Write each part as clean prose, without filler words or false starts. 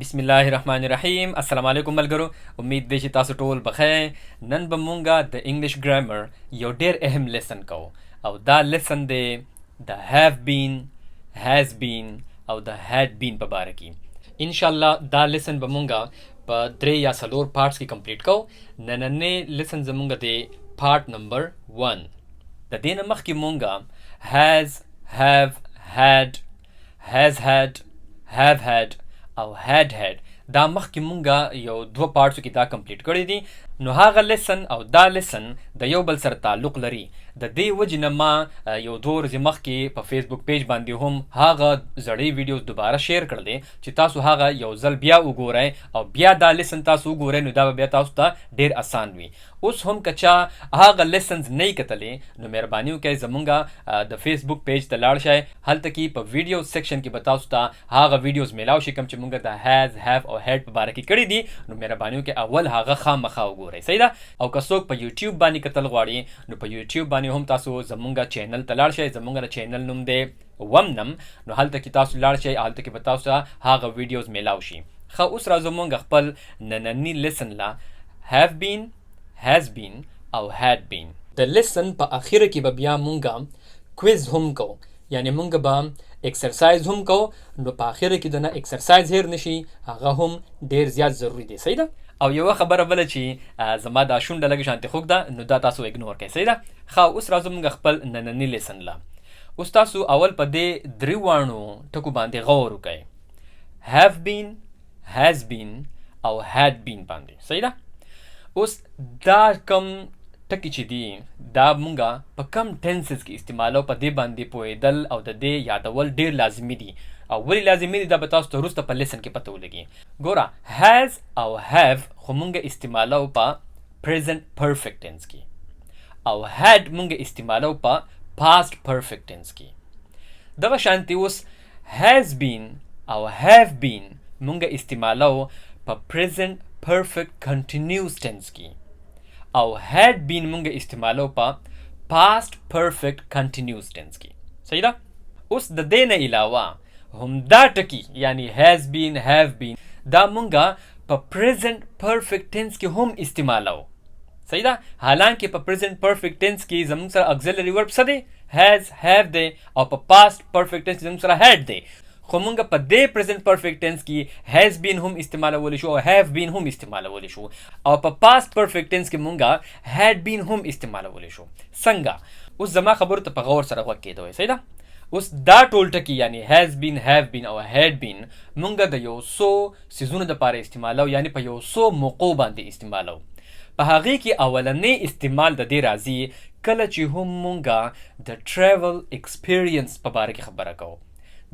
बिस्मिल्लाहिर्रहमानिर्रहीम। अस्सलाम वालेकुम मलगरो। उम्मीद दे چې تاسو ټول بخیر. نن به مونږه د انګلیش ګرامر یو ډیر اهم لیسن کوو او دا لیسن دی د have been, has been او د had been په باره کې. ان شاء الله دا لیسن به مونږه په 3 یا 4 پارټس کې کمپلیټ کوو. نننې لیسن زمونږه دی پارت نمبر 1. د دې نه مخکې مونږه has, have, had, has had, have had او had دا مخکې مونږه یو 2 پارټسو کې دا کمپلیټ کړی دي. نو هغه لیسن او دا لیسن د یو بل سره تعلق لري. د دې وجې نه ما یو 2 ورځې مخکې په فیسبوک پیج باندې هم هغه زړې ویډیوز دوباره شیر کړل چې تاسو هغه یو ځل بیا وګورئ او بیا دا لیسن تاسو وګورئ، نو دا به بیا تاسو ته ډیر اسان وي. اوس هم کچا هغه لیسنز نه کتلې نو مهرباني وکړئ زمونږه د فیسبوک پیج ته لاړ شئ. هلته کې په ویډیو سیکشن کې به تاسو ته هغه ویډیوز میلاو شي کوم چې مونږه د has, have او had په باره کې کړي دي. نو مهرباني وکړئ اول هغه خامخا وګورئ، صحیح ده. او که څوک په یوټیوب باندې کتل غواړي نو په یوټیوب باندې هم تاسو زمونږه چینل ته لاړ شئ. زمونږه چینل نوم دی Wumnum. نو هلته کې تاسو لاړ شئ، هلته کې به تاسو ته هغه ویډیوز میلاو شي. خو اوس راځو مونږ خپل نننی لیسن لا have been, has been او had been. د لیسن په اخیره کې به بیا مونږه کویز هم کو، یعنی مونږ به ایکسرسایز هم کو. نو په اخیره کې د نه ایکسرسایز هیر نشي، هغه هم ډیر زیات ضروری دی، صحیح ده. او یو خبره بل چې زما دا شونډه لګ شانتي خوګ ده، نو دا تاسو اګنور کړئ، صحیح ده. خو اوس راځو مونږ خپل نننی لیسن لا. اوس تاسو اول په دې درې وانو ټکو باندې غور وکړئ، have been, has been او had been باندې، صحیح ده. اوس دا کم ټکی چې دی دا مونږه په کم ټینسز کې استعمالو، په دې باندې پوهېدل او د دې یادول ډیر لازمي دي. او ولی لازمي دي دا به تاسو ته وروسته په لیسن کې پته ولګي. ګوره has او have خو مونږه استعمالو په present perfect tense کې او had مونږه استعمالو په past perfect tense کې. دغه شانتي اوس has been او have been مونږه استعمالو په present perfect continuous tense کې او had been مونږه استعمالو په past perfect continuous tense کې، صحیح ده. اوس د دې نه علاوه هم دا ټکی یعنی has been, have been دا مونږه په present perfect tense کې هم استعمالو، صحیح ده. حالانکه په present perfect tense کې زموږ سره auxiliary verb څه دی؟ has, have دی، او په past perfect tense زموږ سره had دی. خو مونږ په دې present perfect tense کې has been هم استعمالولی شو او have been هم استعمالولی شو، او په past perfect tense کې مونږ had been هم استعمالولی شو. څنګه؟ اوس زما خبرو ته په غور سره غوږ کېدوئ، صحیح ده. اوس دا ټول ټکي یعنی has been, have been او had been مونږ د یو څو سیزونو دپاره استعمالو، یعنی په یو څو موقعو باندې استعمالو. په هغې کې اولنی استعمال د دې راځي کله چې هم مونږه د travel experience په باره کې خبره کوو.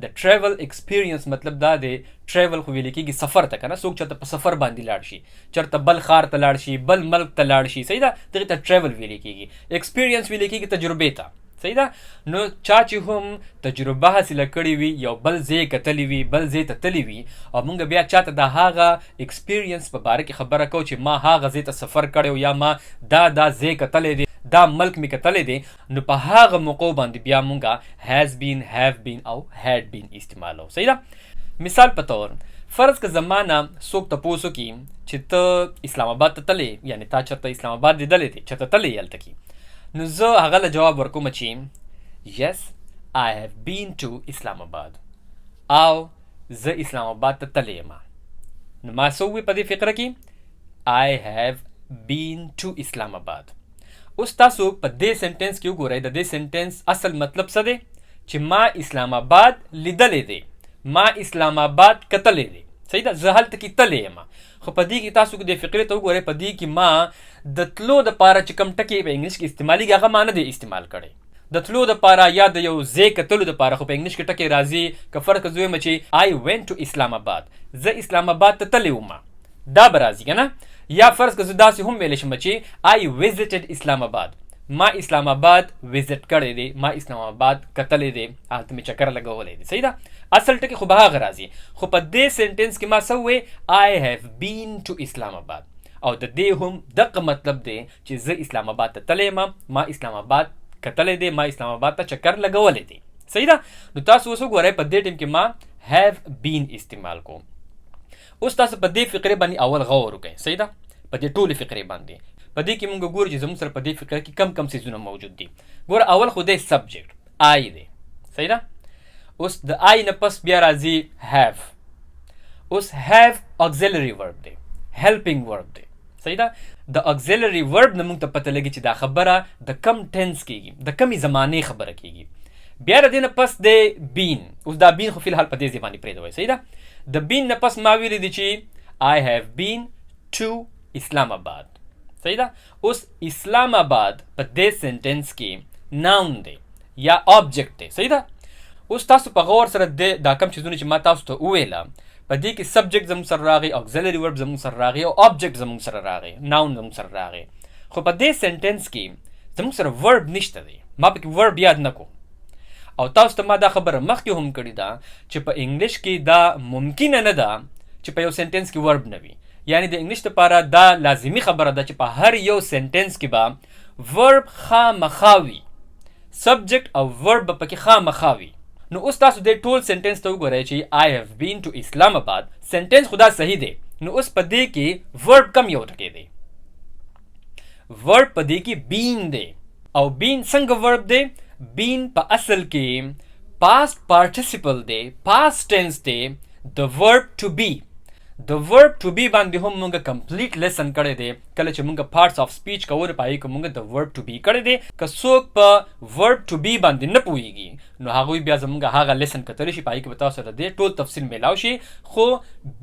د travel experience مطلب دا دی، travel خو ویل کېږي سفر ته، که نه څوک چېرته په سفر باندې لاړ شي، چېرته بل ښار ته لاړ شي، بل ملک ته لاړ شي، صحیح ده. دغې ته travel ویل کېږي. experience ویل کېږي تجربې ته، صحیح ده. نو چا چې هم تجربه حاصله کړې وي، یو بل ځای کتلی وي، بل ځای ته تللی وي، او مونږ بیا چاته د هغه ایکسپیرینس په باره کې خبره کوو چې ما هغه ځای ته سفر کړی یا ما دا ځای کتلی دی، دا ملک می کتلی دی، نو په هغه موقعو باندې بیا مونږه has been, have been او had been استعمالو، صحیح ده. مثال په طور فرض که زمانه څوک تپوس وکړي چې ته اسلام آباد ته تللی، یعنی تا چېرته اسلام آباد لیدلی دی، چېرته تللی هلته کې، نو زه هغه له جواب ورکوم چې yes I have been to اسلام آباد، او زه اسلام آباد ته تللی یم. نو ما څه ووایي په دې فقره کې I have been to اسلام آباد. اوس تاسو په دې سنټنس کې وګورئ، د دې سنټنس اصل مطلب څه دی چې ما اسلام آباد لیدلی دی، ما اسلام آباد کتلی دی، صحیح ده. زه هلته کې تللی یم. خو په دې کې تاسو د فقرې ته وګورئ، په دې کې ما د تلو دپاره چې کوم ټکي په انګلیش کې استعمالیږي هغه ما نه دی استعمال کړی. د تلو دپاره یا د یو ځای کتلو دپاره خو په انګلیش کې ټکي راځي. که فرض که زه ویم چې I went to اسلام آباد، زه اسلام آباد ته تللی وم، دا به راځي که نه. یا فرض که زه داسې هم ویلی شم چې I visited اسلام آباد، ما اسلام آباد ویزټ کړی دی، ما اسلام آباد کتلی دی، هلته مې چکر لګولی دی، صحیح ده. اصل ټکي خو به هغه راځي. خو په دې سنټنس کې ما څه ووایي I have been to اسلام آباد، او د دې هم دغه مطلب دی چې زه اسلام آباد ته تللی یم، ما اسلام آباد کتلی دی، ما اسلام آباد ته چکر لګولی دی، صحیح ده. نو تاسو اوس وګورئ په دې ټیم کې ما have been استعمال کوم. اوس تاسو په دې فقرې باندې اول غور وکړئ. صحیح ده؟ په دې ټولې فقرې باندې په دې کې موږ ګورو چې زموږ سره په دې فقره کې کم کم څیزونه موجود دي. ګوره اول خو دی سبجیکټ آی دی. صحیح ده؟ اوس د آی نه پس بیا راځي هاف. اوس هاف auxiliary verb دی، helping verb دی. صحیح ده؟ د auxiliary verb نه موږ ته پته لګي چې دا خبره د کم ټینس کېږي، د کمې زمانې خبره کېږي. بیا د دې نه پس دی بین. اوس دا بین خو فی الحال په دې ځای باندې پرېږدوئ. صحیح ده؟ د بین نه پس ما ویلي دي چې I have been to اسلام آباد. صحیح ده؟ اوس اسلام آباد په دې سنټنس کې ناون دی یا آبجیکټ دی. صحیح ده؟ اوس تاسو په غور سره دا کم چیزونه چې ما تاسو ته وویله په دې کې سبجیکټ زموږ سره راغی، auxiliary verb زموږ سره راغی او آبجیکټ زموږ سره راغی، ناون زموږ سره راغی. خو په دې سنټنس کې زموږ سره ورب نشته دی. ما پکې ورب یاد نه کو. او تاسو ته ما دا خبره مخکې هم کړې ده چې په انګلیش کې دا ممکنه نه ده چې په یو سنټنس کې ورب نه وي. یعنی د انګلیش لپاره دا لازمي خبره ده چې په هر یو سنټنس کې به ورب خامخا وي، سبجیکټ او ورب به پکې خامخا وي. نو اوس تاسو د ټول سنټنس ته وګورئ چې I have been to اسلام آباد. سنټنس خدا صحیح دی. نو اوس په دې کې ورب کم یو ټکی دی. ورب په دې کې بین دی. او بین څنګه ورب دی؟ بین په اصل کې past participle دی، past tense دی د verb to be. د verb to be باندې هم موږ کمپلیټ لیسن کړی دی کله چې موږ پارټس اف سپیچ کوو پای کې موږ د verb to be کړی دی. که څوک په verb to be باندې نه پوهیږي نو هغوی بیا زموږ هغه لیسن کتلی شي، پای کې به تاسو سره دی ټول تفصیل میلاو شي. خو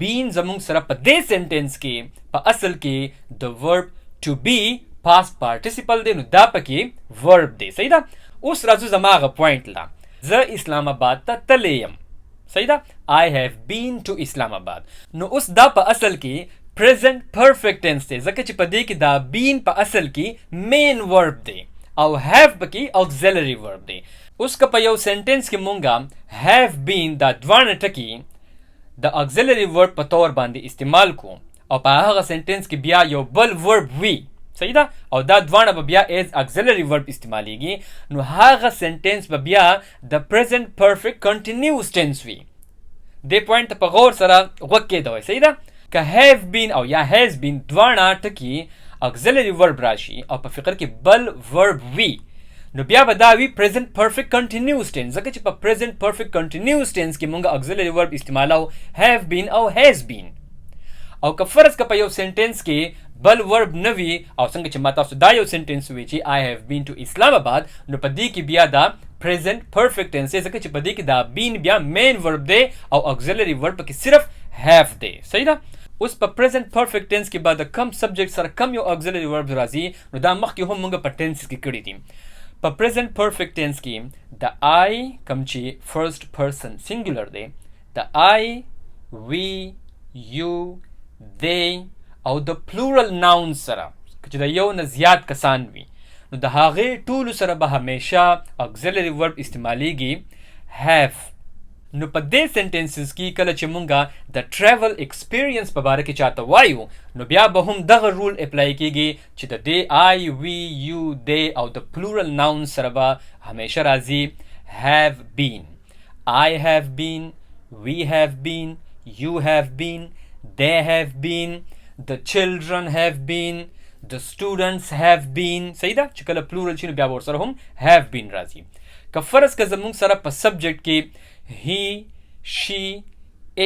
بین زموږ سره په دې سنټنس کې په اصل کې د verb to be past participle دی، نو دا پکې verb دی. صحیح ده؟ اوس راځو زما هغه پوینټ لا. زه اسلام آباد ته تللی یم. صحیح ده؟ I have been to اسلام آباد. نو اوس دا په اصل کې present perfect tense دی ځکه چې په دې کې دا been په اصل کې main verb دی او have پکې auxiliary verb دی. اوس که په یو سنټنس کې مونږه have been دا دواړه ټکي د auxiliary verb په تور باندې استعمال کوو او په هغه سنټنس کې بیا یو بل verb وي. صحیح ده؟ او دا دواړه به بیا as auxiliary verb استعمالیږي نو هغه سنټنس به بیا د present perfect continuous tense وي. دې پوینټ ته په غور سره غوږ کېږدئ. صحیح ده؟ که have been او یا has been دواړه ټکي auxiliary verb راشي او په فقره کې بل verb وي نو بیا به دا وي present perfect continuous tense ځکه چې په present perfect continuous tense کې مونږ auxiliary verb استعمالو have been او has been. او که فرض که په یو سنټنس کې بل ورب نه وي او څنګه چې ما تاسو دا یو سنټنس وی چې I have been to اسلام آباد نو په دې کې بیا دا present perfect tense ځکه چې په دې کې دا been بیا main verb دی او auxiliary verb کې صرف have دی. صحیح ده؟ اوس په present perfect tense کې بعد کم subject سره کم یو auxiliary verb راځي نو دا مخکې هم موږ په tenses کې کړی دي. په present perfect tense کې د I کم چې first person singular دی د I, we, you, they او د plural nouns سره چې د یو نه زیات کسان وي نو د هغې ټولو سره به همیشه auxiliary verb استعمالیږي have. نو په دې سنټنسز کې کله چې مونږه د travel experience په باره کې چاته وایو نو بیا به هم دغه رول اپلای کېږي چې د دې I, we, you, they او د plural nouns سره به همیشه راځي have been. I have been, we have been, you have been, they have been, the children have been, the students have been. صحیح ده؟ چې کله plural شي نو بیا به ورسره هم have been راځي. که فرض که زموږ سره په سبجیکټ کې he, she,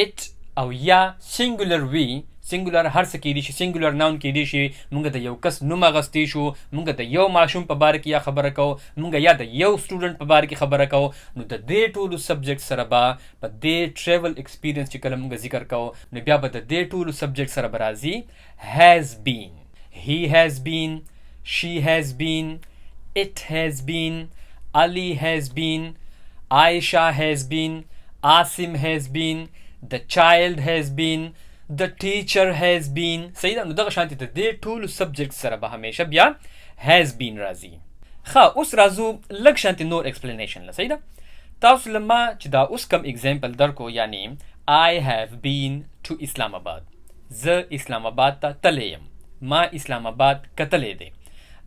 it او یا singular وي، singular هر څه کېدی شي، singular noun کېدی شي، مونږ د یو کس نوم اغستی شو، مونږ د یو ماشوم په باره کې یا خبره کوو، مونږ یا د یو سټوډنټ په باره کې خبره کوو نو د دې ټولو سبجیکټ سره به په دې travel experience چې کله مونږ ذکر کوو نو بیا به د دې ټولو سبجیکټ سره به راځي has been. He has been, she has been, it has been, Ali has been, Aisha has been, Asim has been, the child has been, the teacher has been. صحیح ده؟ نو دغه شانتي د دې ټولو سبجیکټ سره به همیشه بیا has been راځي. ښه اوس راځو لږ شانتي نور ایکسپلینیشن له. صحیح ده؟ تاسو له ما چې دا اوس کم اگزامپل درکو یعنی I have been to اسلام آباد. زه اسلام آباد ته تللی یم. ما اسلام آباد کتلی دی.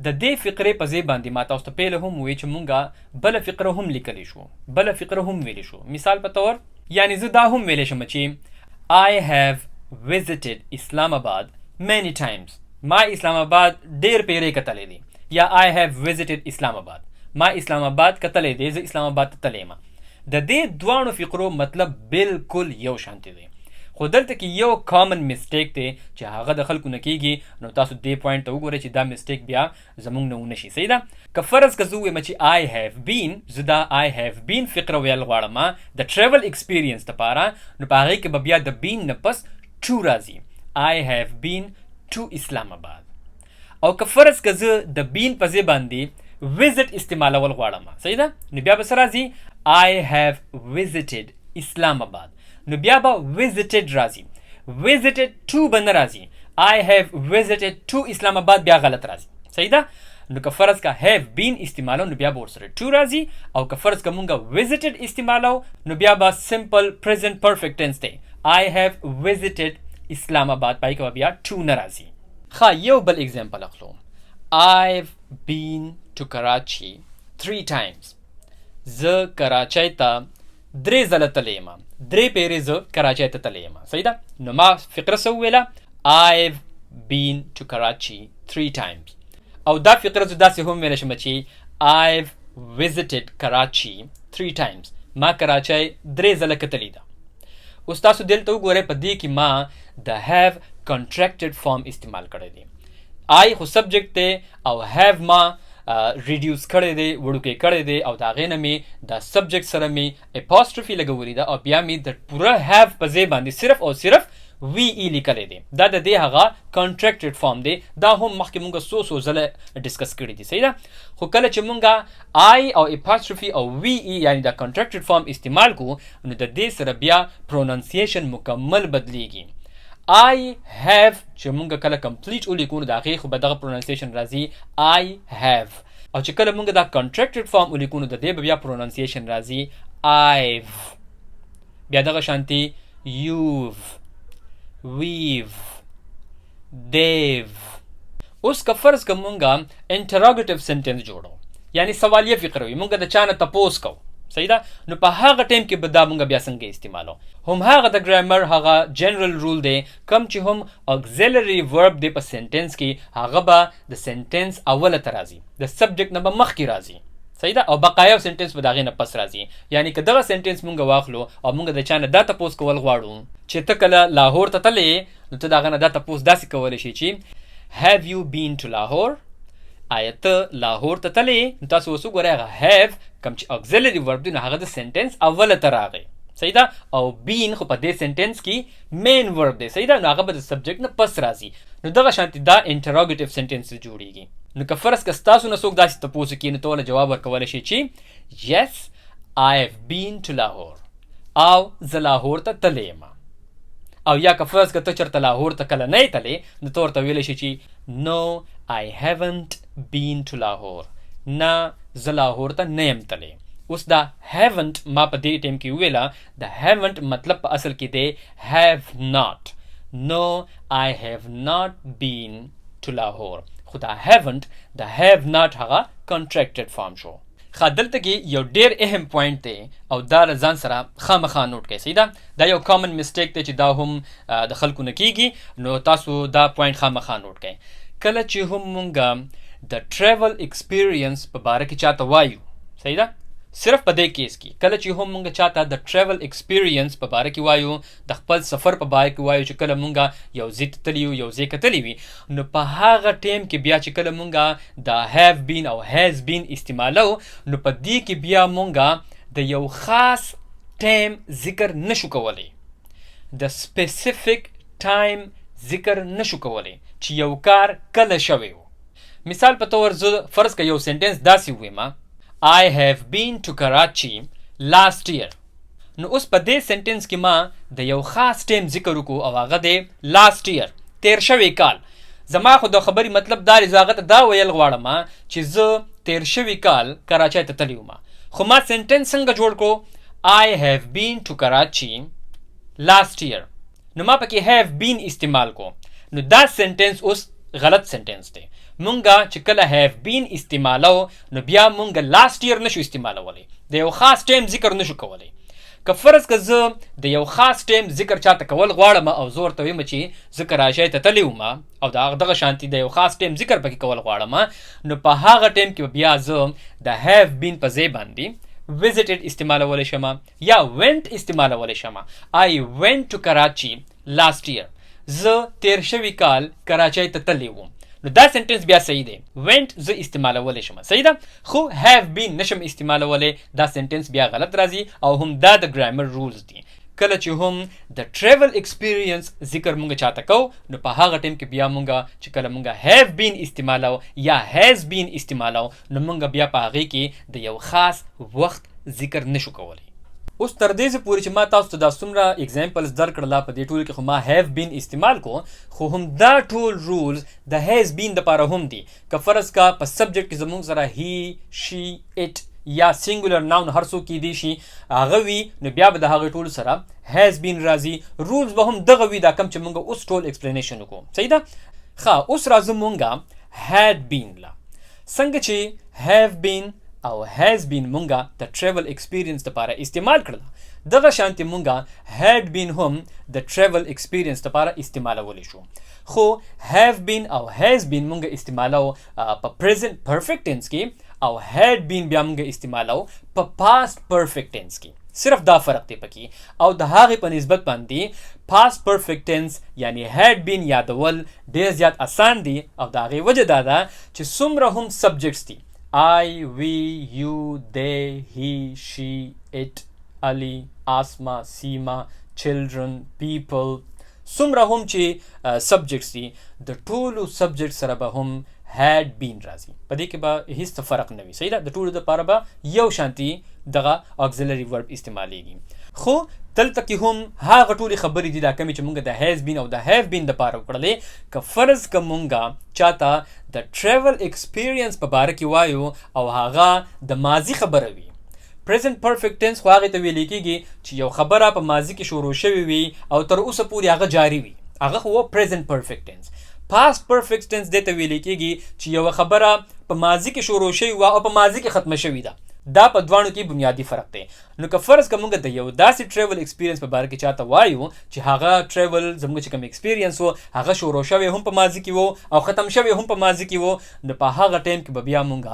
د دې فقرې په ځای باندې ما تاسو ته پهله هم وی چې مونږه بله فقره هم لیکلی شو، بله فقره هم ویلی شو. مثال په طور یعنی زه دا هم ویلی شم چې I have visited Islamabad many times. ما اسلام آباد ډیر پیری کتلې دي. یا I have visited Islamabad. ما اسلام آباد کتلې دي، زه اسلام آباد ته تللی یم. د دې دوانو فقرو مطلب بالکل یو شانتی دی. خو دلته کې یو کامن میسټیک دی چې هغه د خلکو نه کیږي. نو تاسو دې پوینټ ته وګورئ چې دا میسټیک بیا زمونږ نه ونه شي. صحیح ده؟ که فرض که زه ووایم چې I have been، زه دا I have been فقره ویل غواړم د ټریول ایکسپیرینس دپاره، نو په هغې کې به بیا د بین نه پس to راځي. I have been to Islamabad. او که فرض که زه د بین په ځای باندې visit استعمالول غواړم، صحیح ده؟ نو بیا به څه راځي؟ I have visited Islamabad. نو بیا به visited راځي. visited to به نه راځي. I have visited to Islamabad بیا غلط راځي. صحیح ده؟ نو که فرض که have been استعمالو نو بیا به ورسره to راځي. او که فرض که مونږ visited استعمالو نو بیا به simple present perfect tense دی. I have visited Islamabad پای که بیا to نه راځي. یو بل اگزامپل اخلو. I've been to Karachi 3 times. زه کراچۍ ته 3 ځله تللی یم. 3 پیرې زه کراچۍ ته تللی یم. صحیح ده؟ نو ما فقره څه وویله؟ I've been to Karachi 3 times. او دا فقره زه داسې هم ویلی شم چې I've visited Karachi 3 times. ما کراچۍ 3 ځله کتلی ده. اوس تاسو دلته وګورئ په دې کې ما د have contracted form استعمال کړی دی. I خو سبجیکټ دی او have ما ریډیوس کړی دی، وړوکی کړی دی، او د هغې نه مې د سبجیکټ سره مې اپاسټروفي لګولې ده او بیا مې د پوره have په ځای باندې صرف او صرف وی ای لیکلی دی. دا د دې هغه کانټریکټډ فارم دی. دا هم مخکې مونږ څو ځله ډسکس کړي دي. صحیح ده؟ خو کله چې مونږ آی او اپاسټروفي او وی ای یعنی د کانټریکټډ فارم استعمال کو نو د دې سره بیا پروننسیشن مکمل بدلیږي. I have چې مونږ کله کمپلیټ ولیکو نو د هغې خو به دغه پروننسیشن راځي I have. او چې کله مونږ دا کانټریکټډ فارم ولیکو نو د دې به بیا پروننسیشن راځي I've. بیا دغه شانتي you've، we've، they've. اوس که فرض که مونږه انټراګیټیو سنټنس جوړو یعنی سوالیه فقره وي، مونږ د چا نه تپوس کوو، صحیح ده؟ نو په هغه ټایم کې به دا مونږ بیا څنګه استعمالو؟ هم هغه د ګرامر هغه جنرال رول دی، کم چې هم اگزیلري ورب دی په سنټنس کې هغه به د سنټنس اوله ته راځي، د سبجیکټ نه به مخکې راځي. صحیح ده؟ او بقایا سنټنس به د هغې نه پس راځي. یعنی که دغه سنټنس مونږ واخلو او مونږ د چا نه دا تپوس کول غواړو چې ته کله لاهور ته تللی نو ته د هغه نه دا تپوس داسې کولی شي چې have you been to Lahore؟ آیا ته لاهور ته تللی؟ نو تاسو اوس وګورئ هغه have کوم چې اګزیلري ورب دی نو هغه د سنټنس اوله ته راغی. صحیح ده؟ او بین خو په دې سنټنس کې مین ورب دی. صحیح ده؟ نو هغه به د سبجیکټ نه پس راځي. نو دغه شانتي دا انټراګیټیو سنټنس جوړیږي. نو که فرض که ستاسو نه څوک داسې تپوس وکړي نو ته ورله جواب ورکولی شي چې yes I have been to Lahore، او زه لاهور ته تللی یم. او یا که فرض که ته چېرته لاهور ته کله نه یې تللی نو ته ورته ویلی شي چې no I haven't been to Lahore، نه زه لاهور ته نه یم تللی. اوس دا haven't ما په دې ټایم کې وویله، د haven't مطلب په اصل کې دی have not. no I have not been to Lahore. خو دا haven't د have not هغه contracted form شو. دلته کې یو ډیر اهم پوینټ دی او دا له ځان سره خامخا نوټ کړئ. صحیح ده؟ دا یو کامن میسټیک دی چې دا هم د خلکو نه کیږي، نو تاسو دا پوینټ خامخا نوټ کړئ. کله چې هم مونږ د ټریول ایکسپیرینس په باره کې چاته وایو، صحیح ده؟ صرف په دې کیس کې کله چې هم مونږ چاته د ټریول ایکسپیرینس په باره کې وایو، د خپل سفر په باره کې وایو چې کله مونږ یو ځای ته تللی یو، یو ځای کتلی وي، نو په هغه ټایم کې بیا چې کله مونږ د have been او has been استعمالو نو په دې کې بیا مونږ د یو خاص ټایم ذکر نشو کولی، د سپیسیفیک ټایم ذکر نشو کولی چې یو کار کله شوی و. مثال په طور زه فرض که یو سنټنس داسې وویم I have been to Karachi last year. نو اوس په دې سنټنس کې ما د یو خاص ټایم ذکر وکړو او هغه دی last year، تیر شوی کال. زما خو د خبرې مطلب دا دی، زه هغه ته دا ویل غواړم چې زه تیر شوي کال کراچۍ ته تللی وم. خو ما سنټنس څنګه جوړ کړو؟ I have been to Karachi last year. نو ما پکې have been استعمال کو. نو دا سنټنس اوس غلط سنټنس دی. مونږه چې کله have been استعمالو نو بیا مونږ last year نشو استعمالولی، د یو خاص ټایم ذکر نشو کولی. که فرض که زه د یو خاص ټیم ذکر چاته کول غواړم او زه ورته وایم چې زه کراچۍ ته تللی وم او دغه شانتي د یو خاص ټیم ذکر پکې کول غواړم، نو په هغه ټیم کې بیا زه د هیو بین په ځای باندې visited استعمالولی شم یا went استعمالولی شم. I went to Karachi last year. زه تیر شوي کال کراچۍ ته تللی وم. نو دا سنټنس بیا صحیح دی. went زه استعمالولی شم، صحیح ده. خو have been نشم استعمالولی، دا سنټنس بیا غلط راځي او هم دا د ګرامر رولز دي. کله چې هم د ټریول ایکسپیرینس ذکر مونږ چاته کو نو په هغه ټیم کې بیا مونږ چې کله مونږ هیو بین استعمالو یا هیز بین استعمالو نو مونږ بیا په هغې کې د یو خاص وخت ذکر نشو کولی. اوس تر دې پورې چې ما تاسو ته دا څومره اگزامپلز درکړله په دې ټولو کې خو ما هیو بین استعمال کو، خو هم دا ټول رولز د هیز بین دپاره هم دي. که فرض کا په سبجیکټ کې زموږ سره هی شي اټ یا سینګولر ناون هر څوک کیدی شي هغه وي، نو بیا به د هغې ټولو سره هیز بین راځي. رولز به هم دغه وي، دا کم چې مونږ اوس ټول ایکسپلینیشن وکړو، صحیح ده. ښه اوس راځو مونږ هیډ بین له. څنګه چې هیو بین او هیز بین مونږه د ټریول ایکسپیرینس دپاره استعمال کړله، دغه شانتي مونږه هیډ بین هم د ټریول ایکسپیرینس دپاره استعمالولی شو. خو هیو بین او هیز بین مونږ استعمالو په پریزنٹ پرفیکټ ټینس کې او هیډ بین بیا مونږ استعمالو په پاست پرفیکټ ټینس کې. صرف دا فرق دی پکې او د هغې په نسبت باندې پاست پرفیکټ ټینس یعنی هیډ بین یادول ډېر زیات آسان دی او د هغې وجه دا ده چې څومره هم سبجیکټس دي I, we, you, they, he, she, it, Ali, Asma, Seema, children, people. څومره هم چې سبجیکټس دي د ټولو سبجیکټ سره به هم هیډ بین راځي، په دې کې به هیڅ فرق نه وي، صحیح ده. د ټولو دپاره به یو شانتي دغه اکزیلري ورب استعمالیږي. خو دلته کې هم هغه ټولې خبرې دي دا کمې چې مونږ د هیز بین او د هیو بین دپاره وکړلې. که فرض که مونږ چاته د ټریول ایکسپیرینس په باره کې وایو او هغه د ماضي خبره وي، پریزنٹ پرفیکټ ټینس خو هغې ته ویلی کېږي چې یو خبره په ماضي کې شروع شوې وي او تر اوسه پورې هغه جاري وي، هغه خو پریزنٹ پرفیکټ ټینس. پاست پرفیکټ ټینس دې ته ویلی کېږي چې یوه خبره په ماضي کې شروع شوې وه او په ماضي کې ختمه شوې ده. دا په دواړو کې بنیادی فرق دی. نو که فرض که موږ د یو داسې ټریول ایکسپیرینس په باره کې چاته وایو چې هغه ټریول زموږ چې کوم ایکسپیرینس و هغه شروع شوی هم په ماضي کې و او ختم شوی هم په ماضي کې و، نو په هغه ټایم کې به بیا موږ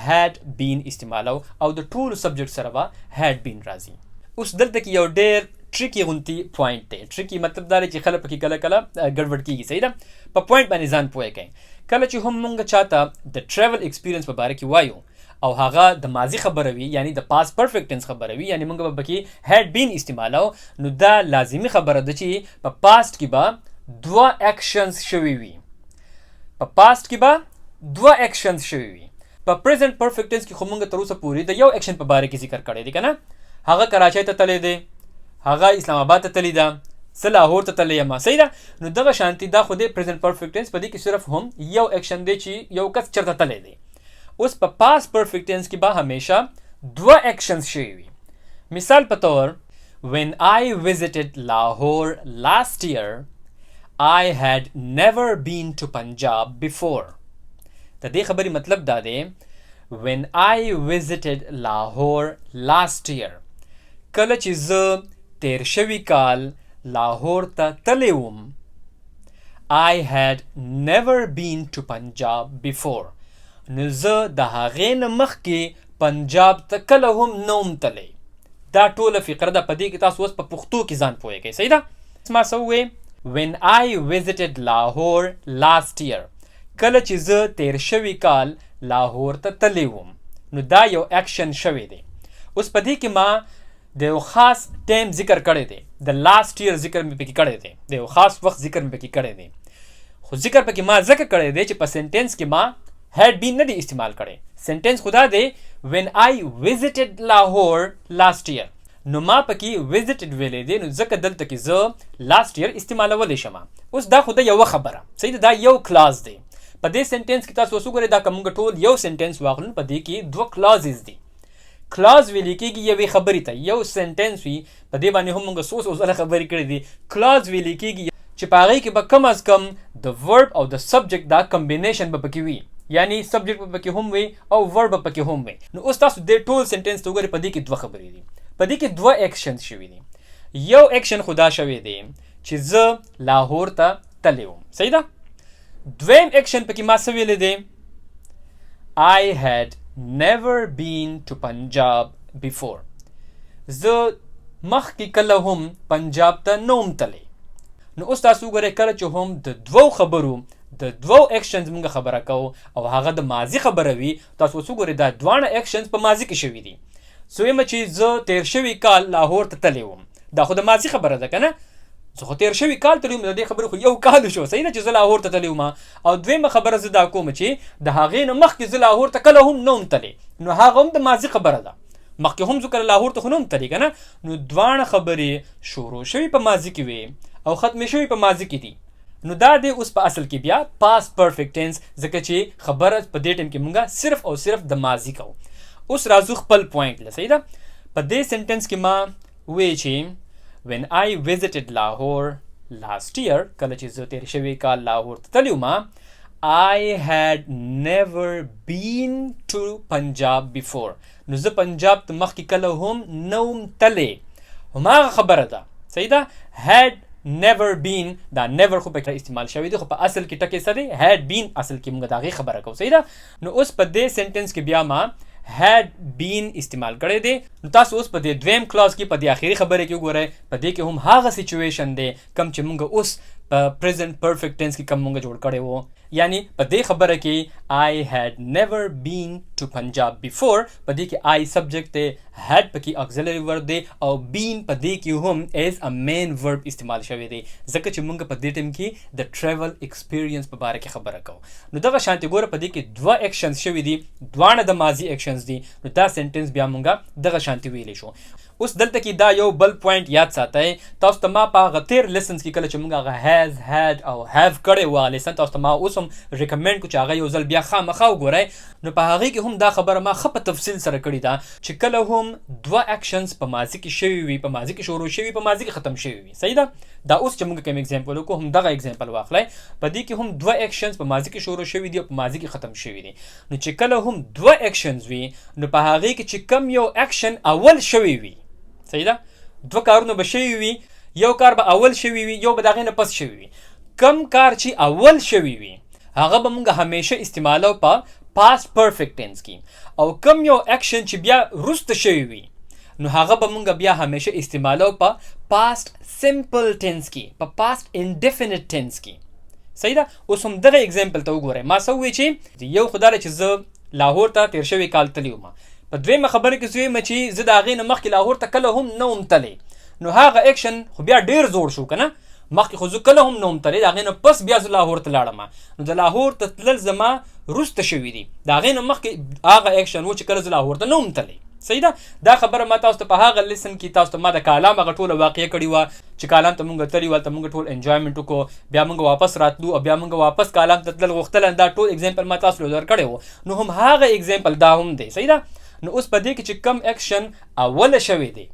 هیډ بین استعمالو او د ټولو سبجیکټ سره به هیډ بین راځي. اوس دلته کې یو ډېر ټریکی غونتی پوینټ دی. ټریکی مطلب دا دی چې خلک پکې کله کله ګډوډ کېږي، صحیح ده. په پوینټ باندې ځان پوه کړئ. کله چې هم موږ چاته د ټریول ایکسپیرینس په باره کې وایو او هغه د ماضي خبره وي یعنی د پاست پرفیکټ ټینس خبره وي، یعنی موږ به پکې هیډ بین استعمالو، نو دا لازمي خبره ده چې په پاست کې به دوه ایکشنز شوي وي. په پاست کې به دوه ایکشنز شوي وي. په پریزنٹ پرفیکټ ټینس کې خو موږ تر اوسه پورې د یو ایکشن په باره کې ذکر کړی دی که نه، هغه کراچۍ ته تللی دی، هغه اسلام آباد ته تللی ده، زه لاهور ته تللی یم، صحیح ده. نو دغه شانتي دا خو دی پریزنٹ پرفیکټ ټینس، په دې کې صرف هم یو ایکشن دی چې یو کس چېرته تللی دی. اوس په پاست پرفیکټ ټینس کې به همیشه دوه ایکشنز شوي وي. مثال په طور when I visited Lahore last year I had never been to Punjab before. د دې خبرې مطلب دا دی when I visited Lahore last year، کله چې زه تیر شوي کال لاهور ته تللی وم I had never been to Punjab before، نو زه د هغې نه مخکې پنجاب ته کله هم نه وم تللی. دا ټوله فقره ده، په دې کې تاسو اوس په پښتو کې ځان پوهیږئ، صحیح ده. ما څه وویې when I visited Lahore last year، کله چې زه تیر شوي کال لاهور ته تللی وم، نو دا یو ایکشن شوی دی. اوس په دې کې ما د یو خاص ټایم ذکر کړی دی، د لاست ایئر ذکر مې پکې کړی دی، د یو خاص وخت ذکر مې پکې کړی دی. خو ذکر پکې ما ځکه کړی دی چې په سنټینس کې ما هیډ بین نه دی استعمال کړی. سنټینس خدا دی when I visited Lahore last year، نو ما پکې visited ویلی دی، نو ځکه دلته کې زه لاست ایئر استعمالولی شم. اوس دا خو د یوه خبره، صحیح ده، دا یو کلاز دی. په دې سنټینس کې تاسو اوس وګورئ، دا که موږ ټول یو سنټینس واخلو په دې کې دوه کلازز دي. کلاز ویلی کېږي یوې خبرې ته، یو سنټینس وي، په دې باندې هم موږ څو ځله خبرې کړې دي. کلاز ویلی کېږي چې په هغې کې به کم از کم د ورب او د سبجیکټ دا کمبینیشن به پکې وي، یعنی سبجیکټ به پکې هم وي او ورب به پکې هم وي. نو اوس تاسو دې ټول سنټینس ته وګورئ، په دې کې دوه خبرې دي. په دې کې دوه اکشنز شوي دي. یو اکشن خدا شوی دی چې زه لاهور ته تللی وم. صحیح ده. دویم اکشن پکې ما څه ویلی دی؟ I had never been to Punjab before. زه مخکې کله هم پنجاب ته نه وم تللی. نو اوس تاسو وګورئ کله چې هم د دوو خبرو د دوو اکشنز موږ خبره کوو او هغه د ماضي خبره وي، تاسو اوس وګورئ دا دواړه اکشنز په ماضي کې شوي دي. څویمه چې زه تیر شوي کال لاهور ته تللی وم، دا خو د ماضي خبره ده که نه؟ زه خو تیر شوي کال تللی وم، د دې خبرې خو یو کال شو. صحیح ده چې زه لاهور ته تللی وم. او دویمه خبره زه دا کوم چې د هغې نه مخکې زه لاهور ته کله هم نه وم تللی، نو هغه هم د ماضي خبره ده. مخکې هم زه کله لاهور ته خو نه وم تللی که نه؟ نو دواړه خبرې شروع شوي په ماضي کې وي او ختمې شوي په ماضي کې دي. نو دا دی اوس په اصل کې بیا پاست پرفیکټ ټینس، ځکه چې خبره په دې ټایم کې مونږه صرف او صرف د ماضي کوو. اوس راځو خپل پوینټ له. صحیح ده. په دې سنټنس کې ما وایي چې when I visited Lahore last year، کله چې زه تیر شوی کال لاهور ته تللی وم، I had never been to Punjab before. نو زه پنجاب ته مخکې کله هم نه وم تللی. هماغه خبره ده. صحیح ده. had never been، دا never خو پکې استعمال شوی دی، خو په اصل کې ټکی څه دی؟ had been. اصل کې موږ د هغې خبره کوو. صحیح ده. نو اوس په دې سنټنس کې بیا ما had been استعمال کړی دی. نو تاسو اوس په دې دویم کلاس کې په دې آخري خبره کې وګورئ، په دې کې هم هغه سچویشن دی کوم چې موږ اوس په پریزنٹ پرفیکټ ټینس کې کوم موږ جوړ کړی وو. یعنی په دې خبره کې I had never been to Punjab before، په دې کې I subject دی، had پکې auxiliary verb دی، او been په دې کې هم as a main verb استعمال شوی دی، ځکه چې موږ په دې ټایم کې د travel experience په باره کې خبره کوو. نو دغه شانتې ګوره په دې کې دوه اکشنز شوي دي، دواړه د ماضي اکشنز دي. نو دا سنټنس بیا موږ دغه شانتې ویلی شو. اوس دلته کې دا یو بل پوینټ یاد ساتئ. تاسو ته ما په هغه تیر لیسنز کې کله چې موږ هغه has had او have کړی و لیسن، تاسو ته ما اوس هم ریکمنډ کو چې هغه یو ځل بیا خامخا وګورئ. نو په هغې کې هم دا خبره ما ښه په تفصیل سره کړې ده چې کله هم دوه اکشنز په ماضي کې شوي وي، په ماضي کې شروع شوي، په ماضي کې ختم شوي وي. صحیح ده. دا اوس چې موږ کوم اگزامپل وکړو هم دغه اگزامپل واخلئ. په دې کې هم دوه اکشنز په ماضي کې شروع شوي دي او په ماضي کې ختم شوي دي. نو چې کله هم دوه اکشنز وي، نو په هغې کې چې کم یو اکشن اول شوی وي، صحیح ده، دوه کارونه به شوي وي، یو کار به اول شوي وي، یو به د هغې نه پس شوي وي. کم کار چې اول شوي وي هغه به موږ همیشه استعمالو په پاست پرفیکټ ټینس کې، او کم یو اکشن چې بیا وروسته شوی وي نو هغه به موږ بیا همیشه استعمالو په پاست سمپل ټینس کې، په پاست انډیفینټ ټینس کې. صحیح ده. اوس هم دغه اگزامپل ته وګورئ. ما څه ووایي چې یو خو دا دی چې زه لاهور ته تیر شوی کال تللی وم. په دویمه خبره کې زه وایم چې زه د هغې نه مخکې لاهور ته کله هم نه وم تللی. نو هغه اکشن خو بیا ډېر زوړ شو که نه؟ مخکې خو زه کله هم نه وم تللی، د هغې نه پس بیا زه لاهور ته لاړم. نو د لاهور ته تلل زما وروسته شوي دي، د هغې نه مخکې هغه اکشن و چې کله زه لاهور ته نه وم تللی. صحیح ده. دا خبره ما تاسو ته په هغه لیسن کې تاسو ته ما د کالام هغه ټوله واقعه کړې وه چې کالام ته موږ تللي ول، ته موږ ټول انجوایمنټ وکړو، بیا موږ واپس راتلو او بیا موږ واپس کالام ته تلل غوښتل. دا ټول اگزامپل ما تاسو له درکړی و. نو هم هغه اگزامپل دا هم دی. صحیح ده. نو اوس په دې کې چې کم اکشن اوله شوی دی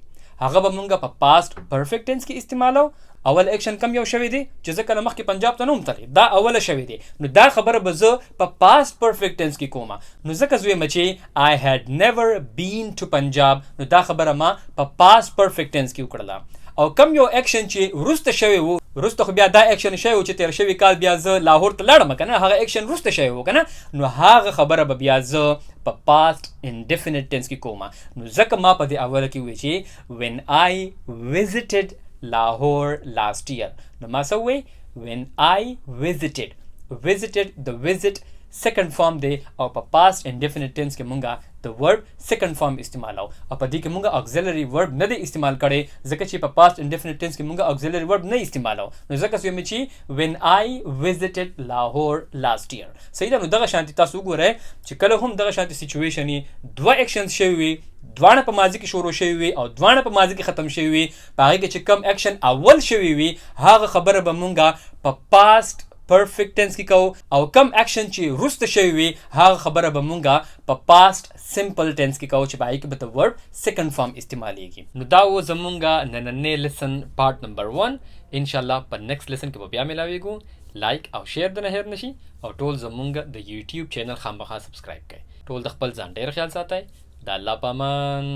هغه به موږ په پاست پرفیکټ ټینس کې استعمالو. اول اکشن کم یو شوی دی چې زه کله مخکې پنجاب ته نه وم تللی، دا اوله شوی دی. نو دا خبره به زه په پاست پرفیکټ ټینس کې کومه. نو ځکه زه وایم چې I had never been to Punjab، نو دا خبره ما په پاست پرفیکټ ټینس کې وکړله. او کم یو اکشن چې وروسته شوی و، وروسته خو بیا دا اکشن شوی و چې تیر شوی کال بیا زه لاهور ته لاړم که نه، هغه اکشن وروسته شوی و که نه، نو هغه خبره به بیا زه په پاست انډیفینټ ټینس کې کومه. نو ځکه ما په دې اوله کې وایي چې when I visited Lahore last year. نو ما څه وایي؟ when I visited the visit second form دی، او په past indefinite tense کې مونږه د verb second form استعمالو، او په دې کې مونږه auxiliary verb نه دی استعمال کړی، ځکه چې په past indefinite tense کې مونږه auxiliary verb نه استعمالو. نو ځکه چې چې when I visited Lahore last year. صحیح ده. نو دغه شانتي تاسو وګورئ چې کله هم دغه شانتي سچویشن یې دوه اکشنز شوي وي، دواړه په ماضي کې شروع شوي وي او دواړه په ماضي کې ختم شوي وي، په هغې کې چې کم اکشن اول شوي وي هغه خبره به مونږه په پاست پرفیکټ ټینس کې کوو، او کم اکشن چې وروسته شوی وي هغه خبره به مونږه په پاست سمپل ټینس کې کوو چې په هغې کې به د ورب سیکنډ فارم استعمالیږي. نو دا و زمونږه نننی لیسن پارت نمبر 1. انشاءالله په نیکسټ لیسن کې به بیا میلاویږو. لایک او شیر د نه هیر نشي، او ټول زمونږ د یوټیوب چینل خامخا سبسکرایب کړئ. ټول د خپل ځان ډېر خیال ساتئ. د الله په امان.